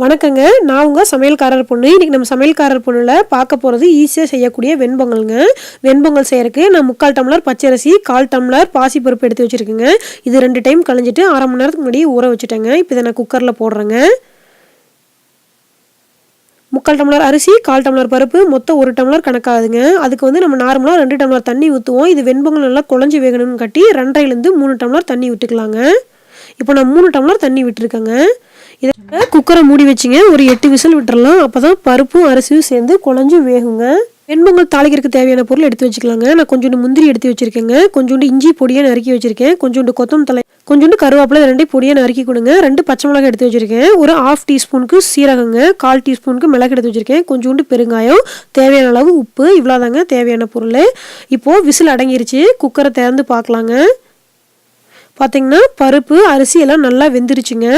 வணக்கங்க. நான் உங்க சமையல்காரர் பொண்ணு. இன்னைக்கு நம்ம சமையல்காரர் பொண்ணுல பார்க்க போறது ஈஸியா செய்யக்கூடிய வெண்பொங்கல்ங்க. வெண்பொங்கல் செய்யறதுக்கு நான் 3/4 டம்ளர் பச்சரிசி, 1/4 டம்ளர் பாசிப்பருப்பு எடுத்து வச்சிருக்கேங்க. இது 2 டைம் கழிஞ்சிட்டு 1/2 மணி நேரத்துக்கு முன்னாடி ஊற வச்சுட்டேங்க. இப்போ இதை நான் குக்கர்ல போடுறேங்க. 3/4 டம்ளர் அரிசி, 1/4 டம்ளர் பருப்பு, மொத்தம் 1 டம்ளர் கணக்காகுதுங்க. அதுக்கு வந்து நம்ம நார்மலா 2 டம்ளர் தண்ணி ஊற்றுவோம். இது வெண்பொங்கல் நல்லா குழஞ்சி வேகணும்னு காட்டி 2.5லேருந்து 3 டம்ளர் தண்ணி விட்டுக்கலாங்க. இப்போ நான் 3 டம்ளர் தண்ணி விட்டுருக்கேங்க. இதை குக்கரை மூடி வச்சுங்க. ஒரு 8 விசில் விட்டுறலாம். அப்போ தான் பருப்பும் அரிசியும் சேர்ந்து குழஞ்சி வேகுங்க. வெண்பொங்கல் தாளிக்கிறதுக்கு தேவையான பொருள் எடுத்து வச்சுக்கலாங்க. நான் கொஞ்சோண்டு முந்திரி எடுத்து வச்சுருக்கேங்க. கொஞ்சோண்டு இஞ்சி பொடியாக நறுக்கி வச்சுருக்கேன். கொஞ்சோண்டு கொத்தமல்லி தழை, கொஞ்சோண்டு கருவேப்பிலை, 2 பொடியாக நறுக்கி கொடுங்க. 2 பச்சை மிளகாய் எடுத்து வச்சுருக்கேன். ஒரு 1/2 டீஸ்பூனுக்கு சீரகங்க, 1/4 டீஸ்பூனுக்கு மிளகு எடுத்து வச்சுருக்கேன். கொஞ்சோண்டு பெருங்காயம், தேவையான அளவு உப்பு, இவ்வளோதாங்க தேவையான பொருள். இப்போது விசில் அடங்கிருச்சு. குக்கரை திறந்து பார்க்கலாங்க. பார்த்திங்கன்னா பருப்பு அரிசி எல்லாம் நல்லா வெந்துருச்சுங்க.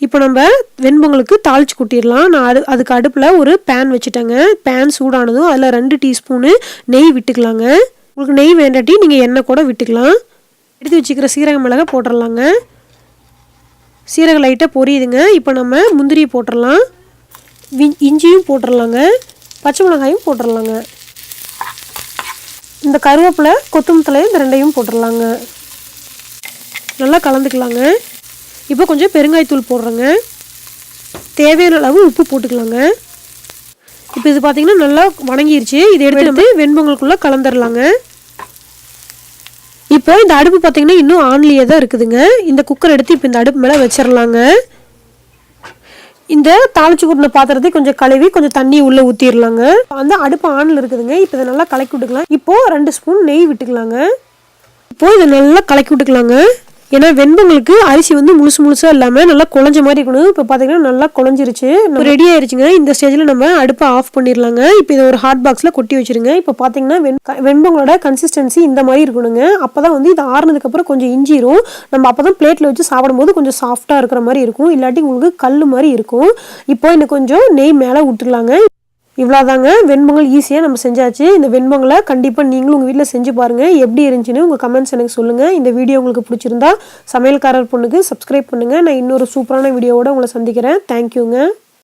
இப்போ நம்ம வெண்பொங்கலுக்கு தாளித்து கொட்டிடலாம். நான் அதுக்கு அடுப்பில் ஒரு பேன் வச்சுட்டேங்க. பேன் சூடானதும் அதில் 2 டீஸ்பூனு நெய் விட்டுக்கலாங்க. உங்களுக்கு நெய் வேண்டாட்டி நீங்கள் எண்ணெய் கூட விட்டுக்கலாம். எடுத்து வச்சுக்கிற சீரக மிளகை போட்டுடலாங்க. சீரகம் லைட்டாக பொரியுதுங்க. இப்போ நம்ம முந்திரியை போட்டுடலாம். இஞ்சியும் போட்டுடலாங்க. பச்சை மிளகாயும் போட்டுடலாங்க. இந்த கருவேப்பிலை கொத்தமல்லி தழை இந்த 2ஐயும் போட்டுடலாங்க. நல்லா கலந்துக்கலாங்க. இப்போ கொஞ்சம் பெருங்காயத்தூள் போடுறேங்க. தேவையான அளவு உப்பு போட்டுக்கலாங்க. இப்போ இது பார்த்திங்கன்னா நல்லா வணங்கிருச்சு. இதை எடுத்து வெண்பொங்கலுக்குள்ளே கலந்துடலாங்க. இப்போ இந்த அடுப்பு பார்த்திங்கன்னா இன்னும் ஆன்லேயே தான் இருக்குதுங்க. இந்த குக்கர் எடுத்து இப்போ இந்த அடுப்பு மேலே வச்சிடலாங்க. இந்த தாளிச்சு கூட்டின பாத்திரத்தை கொஞ்சம் கழுவி கொஞ்சம் தண்ணி உள்ளே ஊற்றிடலாங்க. அந்த அடுப்பு ஆனில் இருக்குதுங்க. இப்போ இதை நல்லா கலக்கி விட்டுக்கலாம். இப்போது 2 ஸ்பூன் நெய் விட்டுக்கலாங்க. இப்போது இதை நல்லா கலக்கி விட்டுக்கலாங்க. ஏன்னா வெண்பொங்கலுக்கு அரிசி வந்து முழுசாக இல்லாமல் நல்லா குழஞ்ச மாதிரி இருக்கணும். இப்போ பார்த்தீங்கன்னா நல்லா குழஞ்சிருச்சு, ரெடி ஆயிடுச்சுங்க. இந்த ஸ்டேஜில் நம்ம அடுப்பை ஆஃப் பண்ணிடலாங்க. இப்போ இதை ஒரு ஹாட் பாக்ஸில் கொட்டி வச்சுருங்க. இப்போ பார்த்தீங்கன்னா வெண்பொங்கலோட கன்சிஸ்டன்சி இந்த மாதிரி இருக்கணுங்க. அப்போ தான் வந்து இது ஆறுனதுக்கப்புறம் கொஞ்சம் இஞ்சிரும். நம்ம அப்போ தான் பிளேட்டில் வச்சு சாப்பிடும்போது கொஞ்சம் சாஃப்டாக இருக்கிற மாதிரி இருக்கும். இல்லாட்டி உங்களுக்கு கல் மாதிரி இருக்கும். இப்போ இன்னும் கொஞ்சம் நெய் மேலே விட்டுக்கலாங்க. இவ்வளோதாங்க, வெண்பொங்கல் ஈஸியாக நம்ம செஞ்சாச்சு. இந்த வெண்பொங்கலை கண்டிப்பாக நீங்களும் உங்கள் வீட்டில் செஞ்சு பாருங்கள். எப்படி இருந்துச்சுன்னு உங்கள் கமெண்ட்ஸ் எனக்கு சொல்லுங்கள். இந்த வீடியோ உங்களுக்கு பிடிச்சிருந்தா சமையல்காரர் பொண்ணுக்கு சப்ஸ்கிரைப் பண்ணுங்கள். நான் இன்னொரு சூப்பரான வீடியோவோட உங்களை சந்திக்கிறேன். தேங்க்யூங்க.